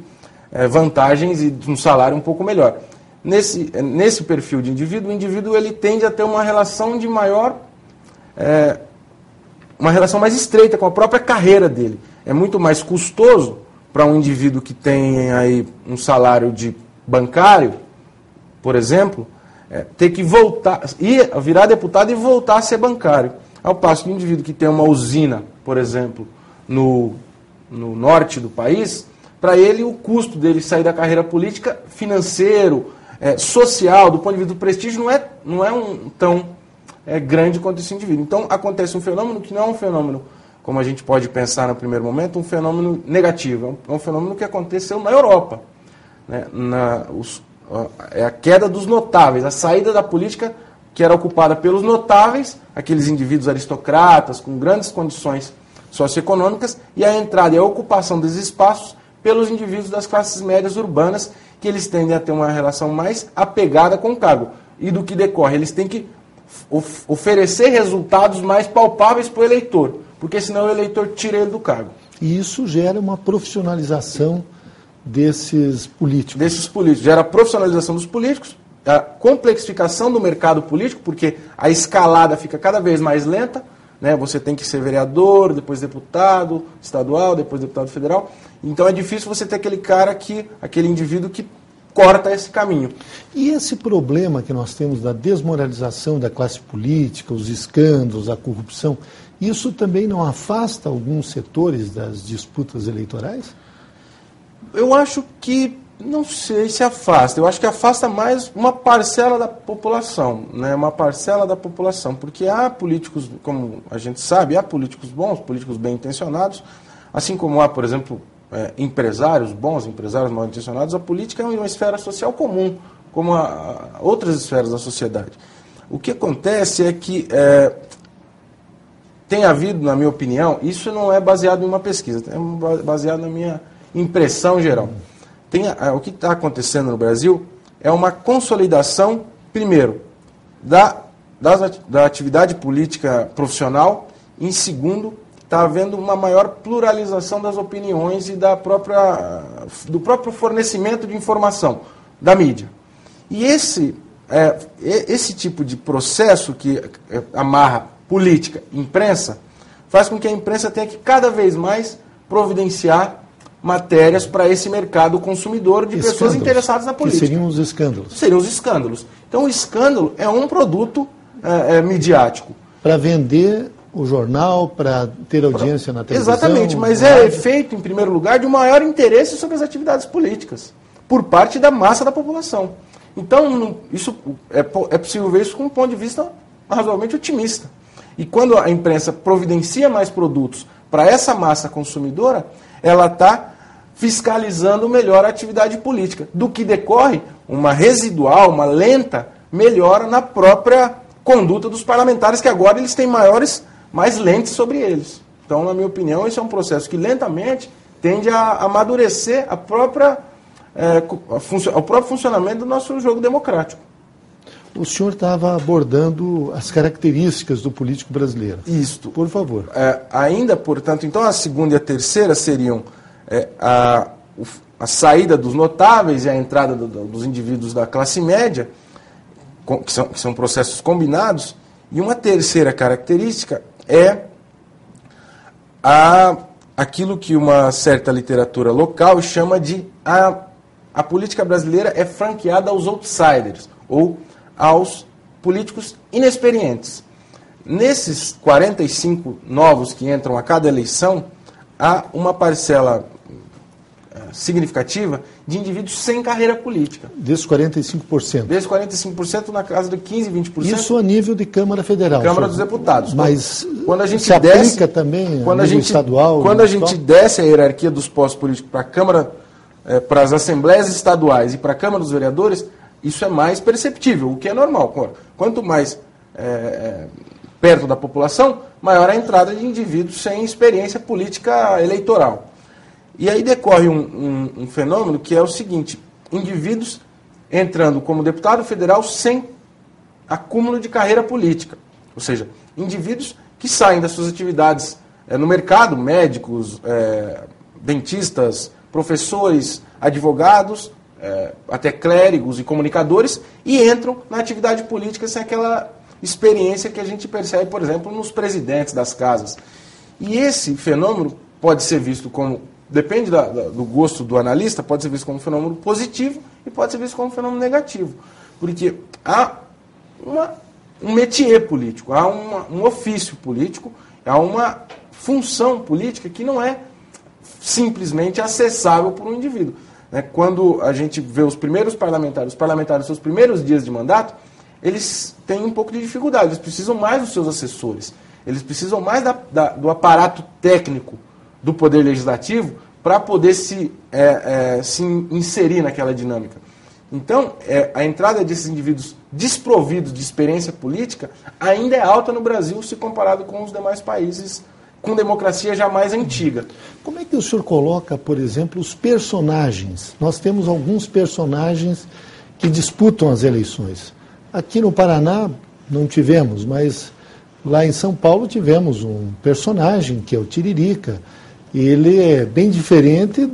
vantagens e um salário um pouco melhor. Nesse perfil de indivíduo, o indivíduo ele tende a ter uma relação de uma relação mais estreita com a própria carreira dele. É muito mais custoso para um indivíduo que tem aí um salário de bancário, por exemplo, ter que virar deputado e voltar a ser bancário. Ao passo que um indivíduo que tem uma usina, por exemplo, no norte do país, para ele o custo dele sair da carreira política, financeiro, social, do ponto de vista do prestígio, não é tão grande quanto esse indivíduo. Então acontece um fenômeno que não é um fenômeno, como a gente pode pensar no primeiro momento, um fenômeno negativo. É um fenômeno que aconteceu na Europa. Né? É a queda dos notáveis, a saída da política que era ocupada pelos notáveis, aqueles indivíduos aristocratas com grandes condições socioeconômicas, e a entrada e a ocupação desses espaços pelos indivíduos das classes médias urbanas, que eles tendem a ter uma relação mais apegada com o cargo. E do que decorre, eles têm que oferecer resultados mais palpáveis para o eleitor, porque senão o eleitor tira ele do cargo. E isso gera uma profissionalização desses políticos. Gera a profissionalização dos políticos, a complexificação do mercado político, porque a escalada fica cada vez mais lenta, né? Você tem que ser vereador, depois deputado estadual, depois deputado federal. Então é difícil você ter aquele indivíduo que corta esse caminho. E esse problema que nós temos da desmoralização da classe política, os escândalos, a corrupção, isso também não afasta alguns setores das disputas eleitorais? Eu acho que, não sei se afasta, eu acho que afasta mais uma parcela da população, né? Uma parcela da população, porque há políticos, como a gente sabe, há políticos bons, políticos bem intencionados, assim como há, por exemplo, empresários bons, empresários mal intencionados. A política é uma esfera social comum, como outras esferas da sociedade. O que acontece é que tem havido, na minha opinião, isso não é baseado em uma pesquisa, é baseado na minha impressão geral. O que está acontecendo no Brasil é uma consolidação, primeiro, da atividade política profissional, em segundo, está havendo uma maior pluralização das opiniões e do próprio fornecimento de informação da mídia. E esse tipo de processo que amarra política e imprensa faz com que a imprensa tenha que cada vez mais providenciar matérias para esse mercado consumidor de pessoas interessadas na política. Que seriam os escândalos. Seriam os escândalos. Então o escândalo é um produto midiático. Para vender o jornal, para ter audiência na televisão. Exatamente, mas é feito, em primeiro lugar, de um maior interesse sobre as atividades políticas, por parte da massa da população. Então, isso é possível ver isso com um ponto de vista razoavelmente otimista. E quando a imprensa providencia mais produtos para essa massa consumidora, ela está fiscalizando melhor a atividade política, do que decorre uma residual, uma lenta melhora na própria conduta dos parlamentares, que agora eles têm mais lentes sobre eles. Então, na minha opinião, esse é um processo que lentamente tende a amadurecer o próprio funcionamento do nosso jogo democrático. O senhor estava abordando as características do político brasileiro. Isto. Por favor. Ainda, portanto, então a segunda e a terceira seriam a saída dos notáveis e a entrada dos indivíduos da classe média, que são processos combinados. E uma terceira característica é aquilo que uma certa literatura local chama de a política brasileira é franqueada aos outsiders, ou aos políticos inexperientes. Nesses 45 novos que entram a cada eleição, há uma parcela significativa de indivíduos sem carreira política. Desses 45%? Desses 45%, na casa de 15%, 20%. Isso a nível de Câmara Federal. Câmara dos Deputados. Mas quando a gente se aplica também a nível estadual? Quando a gente desce a hierarquia dos postos políticos para a Câmara, para as Assembleias Estaduais e para a Câmara dos Vereadores, isso é mais perceptível, o que é normal. Quanto mais perto da população, maior a entrada de indivíduos sem experiência política eleitoral. E aí decorre um fenômeno que é o seguinte: indivíduos entrando como deputado federal sem acúmulo de carreira política. Ou seja, indivíduos que saem das suas atividades no mercado, médicos, dentistas, professores, advogados, até clérigos e comunicadores, e entram na atividade política sem aquela experiência que a gente percebe, por exemplo, nos presidentes das casas. E esse fenômeno pode ser visto como, depende do gosto do analista, pode ser visto como um fenômeno positivo e pode ser visto como um fenômeno negativo. Porque há um métier político, há um ofício político, há uma função política que não é simplesmente acessável por um indivíduo. Quando a gente vê os parlamentares nos seus primeiros dias de mandato, eles têm um pouco de dificuldade, eles precisam mais dos seus assessores, eles precisam mais do aparato técnico do Poder Legislativo para poder se inserir naquela dinâmica. Então, a entrada desses indivíduos desprovidos de experiência política ainda é alta no Brasil se comparado com os demais países com democracia já mais antiga. Como é que o senhor coloca, por exemplo, os personagens? Nós temos alguns personagens que disputam as eleições. Aqui no Paraná não tivemos, mas lá em São Paulo tivemos um personagem que é o Tiririca. E ele é bem diferente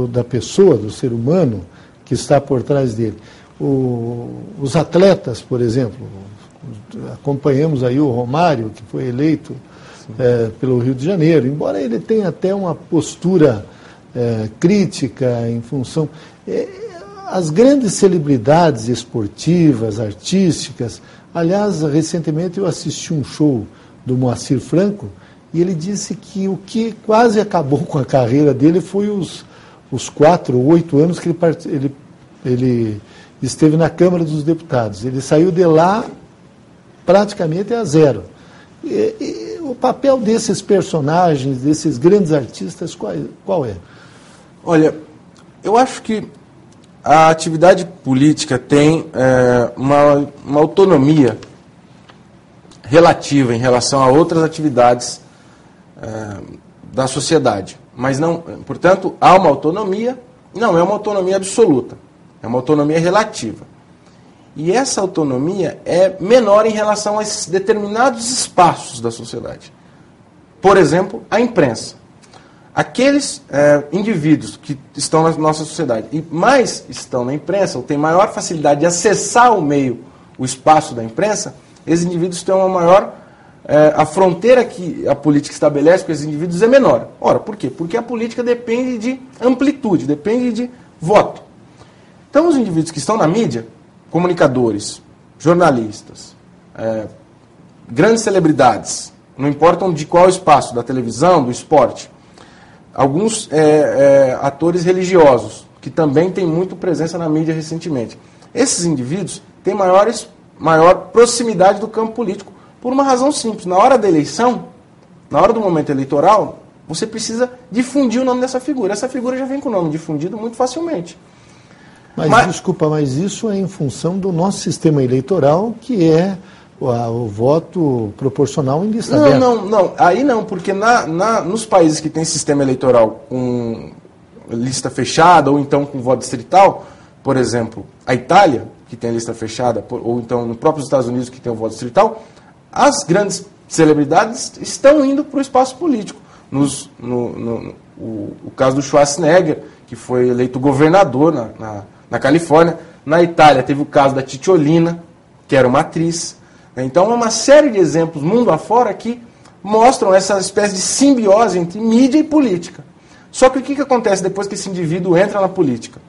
da pessoa, do ser humano que está por trás dele. Os atletas, por exemplo, acompanhamos aí o Romário, que foi eleito pelo Rio de Janeiro, embora ele tenha até uma postura crítica em função... as grandes celebridades esportivas, artísticas. Aliás, recentemente eu assisti um show do Moacir Franco e ele disse que o que quase acabou com a carreira dele foi os 4 ou 8 anos que ele esteve na Câmara dos Deputados. Ele saiu de lá praticamente a zero. E o papel desses personagens, desses grandes artistas, qual é? Olha, eu acho que a atividade política tem uma autonomia relativa em relação a outras atividades da sociedade. Mas, não, portanto, há uma autonomia, não é uma autonomia absoluta, é uma autonomia relativa. E essa autonomia é menor em relação a esses determinados espaços da sociedade. Por exemplo, a imprensa. Aqueles indivíduos que estão na nossa sociedade e mais estão na imprensa, ou têm maior facilidade de acessar o meio, o espaço da imprensa, esses indivíduos têm uma maior... a fronteira que a política estabelece com esses indivíduos é menor. Ora, por quê? Porque a política depende de amplitude, depende de voto. Então, os indivíduos que estão na mídia, comunicadores, jornalistas, grandes celebridades, não importam de qual espaço, da televisão, do esporte, alguns atores religiosos, que também têm muito presença na mídia recentemente. Esses indivíduos têm maior proximidade do campo político, por uma razão simples. Na hora da eleição, na hora do momento eleitoral, você precisa difundir o nome dessa figura. Essa figura já vem com o nome difundido muito facilmente. Mas isso é em função do nosso sistema eleitoral, que é o voto proporcional em lista aberta. Não. Aí não, porque nos países que têm sistema eleitoral com lista fechada, ou então com voto distrital, por exemplo, a Itália, que tem lista fechada, ou então no próprio Estados Unidos, que tem o voto distrital, as grandes celebridades estão indo para o espaço político. O caso do Schwarzenegger, que foi eleito governador na Califórnia. Na Itália teve o caso da Titiolina, que era uma atriz. Então, uma série de exemplos mundo afora que mostram essa espécie de simbiose entre mídia e política. Só que o que acontece depois que esse indivíduo entra na política?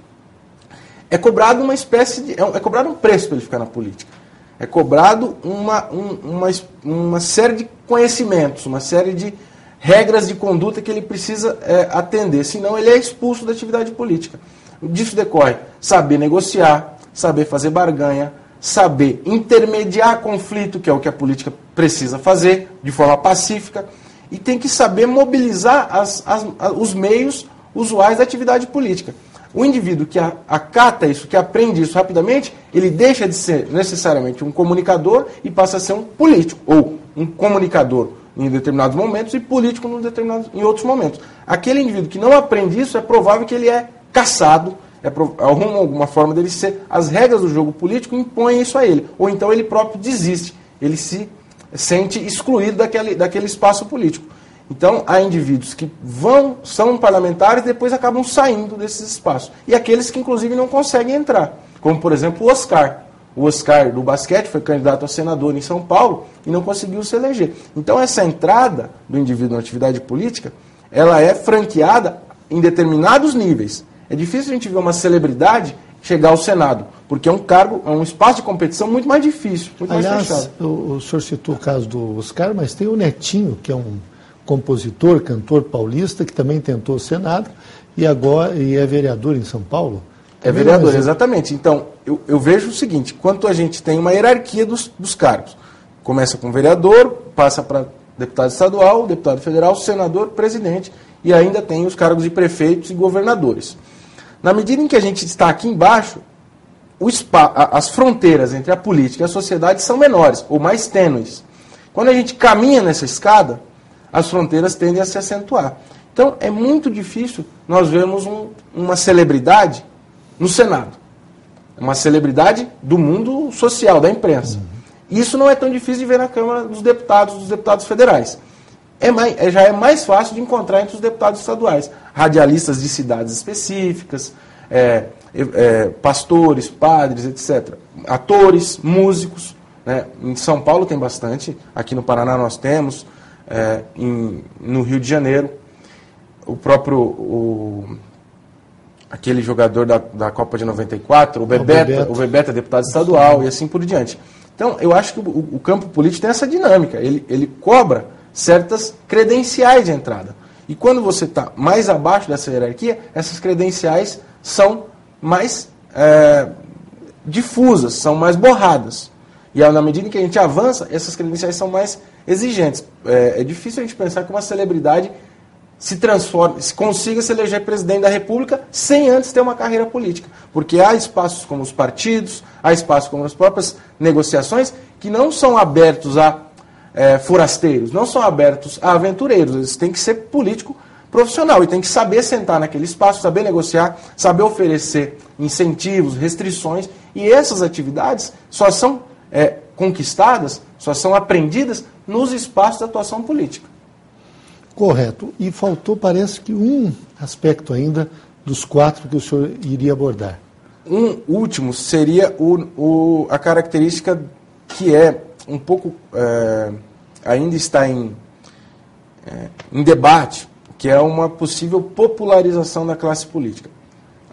É cobrado é cobrado um preço para ele ficar na política. É cobrado uma série de conhecimentos, uma série de regras de conduta que ele precisa atender, senão ele é expulso da atividade política. Disso decorre saber negociar, saber fazer barganha, saber intermediar conflito, que é o que a política precisa fazer, de forma pacífica, e tem que saber mobilizar os meios usuais da atividade política. O indivíduo que acata isso, que aprende isso rapidamente, ele deixa de ser necessariamente um comunicador e passa a ser um político, ou um comunicador em determinados momentos e político em outros momentos. Aquele indivíduo que não aprende isso, é provável que ele é caçado, alguma forma dele ser... As regras do jogo político impõem isso a ele, ou então ele próprio desiste, ele se sente excluído daquele espaço político. Então, há indivíduos que são parlamentares e depois acabam saindo desses espaços. E aqueles que, inclusive, não conseguem entrar. Como, por exemplo, o Oscar. O Oscar do basquete foi candidato a senador em São Paulo e não conseguiu se eleger. Então, essa entrada do indivíduo na atividade política, ela é franqueada em determinados níveis. É difícil a gente ver uma celebridade chegar ao Senado, porque é um espaço de competição muito mais difícil, muito mais fechado. O senhor citou o caso do Oscar, mas tem o Netinho, que é um compositor, cantor paulista, que também tentou o Senado e é vereador em São Paulo. É vereador, exatamente. Então, eu vejo o seguinte, quanto a gente tem uma hierarquia dos cargos. Começa com vereador, passa para deputado estadual, deputado federal, senador, presidente, e ainda tem os cargos de prefeitos e governadores. Na medida em que a gente está aqui embaixo, as fronteiras entre a política e a sociedade são menores, ou mais tênues. Quando a gente caminha nessa escada, as fronteiras tendem a se acentuar. Então, é muito difícil nós vermos uma celebridade no Senado. Uma celebridade do mundo social, da imprensa. Isso não é tão difícil de ver na Câmara dos deputados federais. Já é mais fácil de encontrar entre os deputados estaduais. Radialistas de cidades específicas, pastores, padres, etc. Atores, músicos. Né? Em São Paulo tem bastante, aqui no Paraná nós temos, no Rio de Janeiro. O próprio aquele jogador da Copa de 94, o Bebeto é deputado estadual e assim por diante. Então, eu acho que o campo político tem essa dinâmica, ele cobra certas credenciais de entrada. E quando você está mais abaixo dessa hierarquia, essas credenciais são mais difusas, são mais borradas. E na medida em que a gente avança, essas credenciais são mais exigentes. É difícil a gente pensar que uma celebridade se transforme, se consiga se eleger presidente da República sem antes ter uma carreira política. Porque há espaços como os partidos, há espaços como as próprias negociações, que não são abertos a forasteiros, não são abertos a aventureiros. Eles têm que ser político profissional e tem que saber sentar naquele espaço, saber negociar, saber oferecer incentivos, restrições. E essas atividades só são conquistadas, só são aprendidas nos espaços de atuação política. Correto. E faltou, parece que, um aspecto ainda dos 4 que o senhor iria abordar. Um último seria a característica que é um pouco, ainda está em debate, que é uma possível popularização da classe política.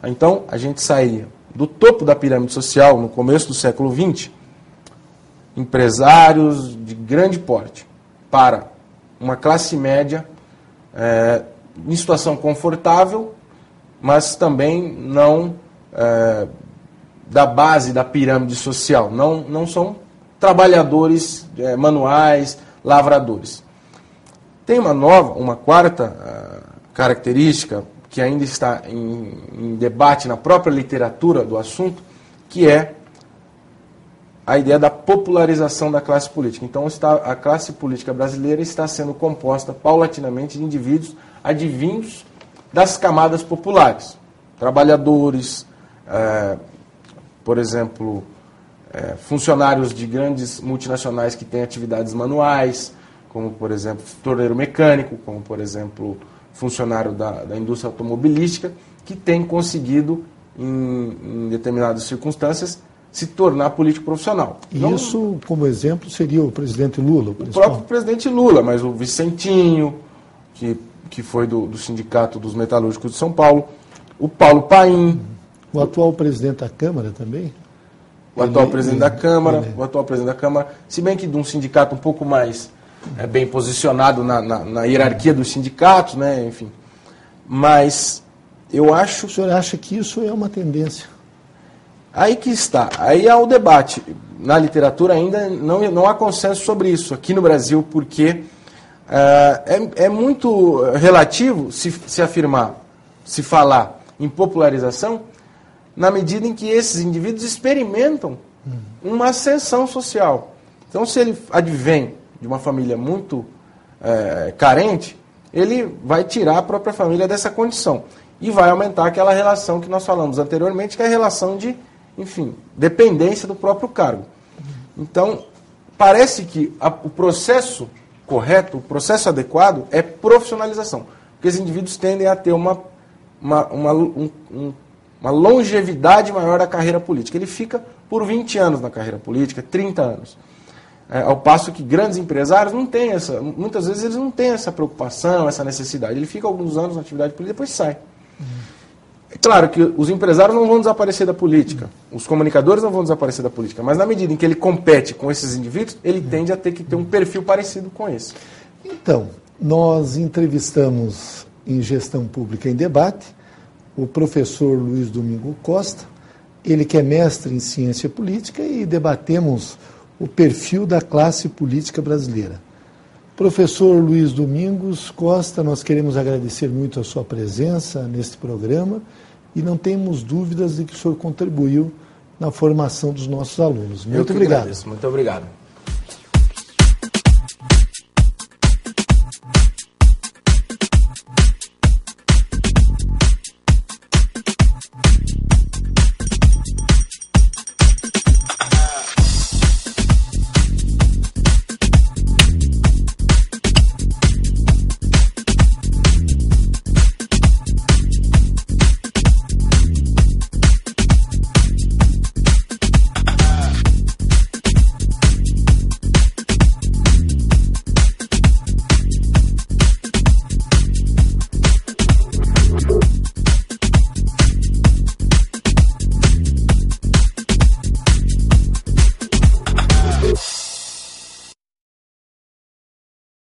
Então, a gente sairia do topo da pirâmide social, no começo do século XX, empresários de grande porte, para uma classe média em situação confortável, mas também não da base da pirâmide social. Não são trabalhadores manuais, lavradores. Tem uma quarta característica que ainda está em debate na própria literatura do assunto, que é a ideia da popularização da classe política. Então, a classe política brasileira está sendo composta paulatinamente de indivíduos advindos das camadas populares. Trabalhadores, por exemplo, funcionários de grandes multinacionais que têm atividades manuais, como, por exemplo, torneiro mecânico, como, por exemplo, funcionário da indústria automobilística, que tem conseguido, em determinadas circunstâncias, se tornar político profissional. E isso, como exemplo, seria o presidente Lula? O próprio presidente Lula, mas o Vicentinho, que foi do Sindicato dos Metalúrgicos de São Paulo, o Paulo Paim. O atual presidente da Câmara também? O atual presidente da Câmara, se bem que de um sindicato um pouco mais bem posicionado na hierarquia dos sindicatos, né, enfim. Mas eu acho... O senhor acha que isso é uma tendência? Aí que está. Aí há o debate. Na literatura ainda não há consenso sobre isso aqui no Brasil, porque é muito relativo se afirmar, se falar em popularização, na medida em que esses indivíduos experimentam uma ascensão social. Então, se ele advém de uma família muito carente, ele vai tirar a própria família dessa condição e vai aumentar aquela relação que nós falamos anteriormente, que é a relação de, enfim, dependência do próprio cargo. Então, parece que o processo correto, o processo adequado é profissionalização, porque os indivíduos tendem a ter uma longevidade maior da carreira política. Ele fica por 20 anos na carreira política, 30 anos. Ao passo que grandes empresários não têm muitas vezes eles não têm essa preocupação, essa necessidade. Ele fica alguns anos na atividade política e depois sai. É claro que os empresários não vão desaparecer da política, os comunicadores não vão desaparecer da política, mas na medida em que ele compete com esses indivíduos, ele tende a ter que ter um perfil parecido com esse. Então, nós entrevistamos em Gestão Pública em Debate o professor Luiz Domingo Costa, ele que é mestre em Ciência Política, e debatemos o perfil da classe política brasileira. Professor Luiz Domingos Costa, nós queremos agradecer muito a sua presença neste programa e não temos dúvidas de que o senhor contribuiu na formação dos nossos alunos. Muito obrigado. Agradeço. Muito obrigado.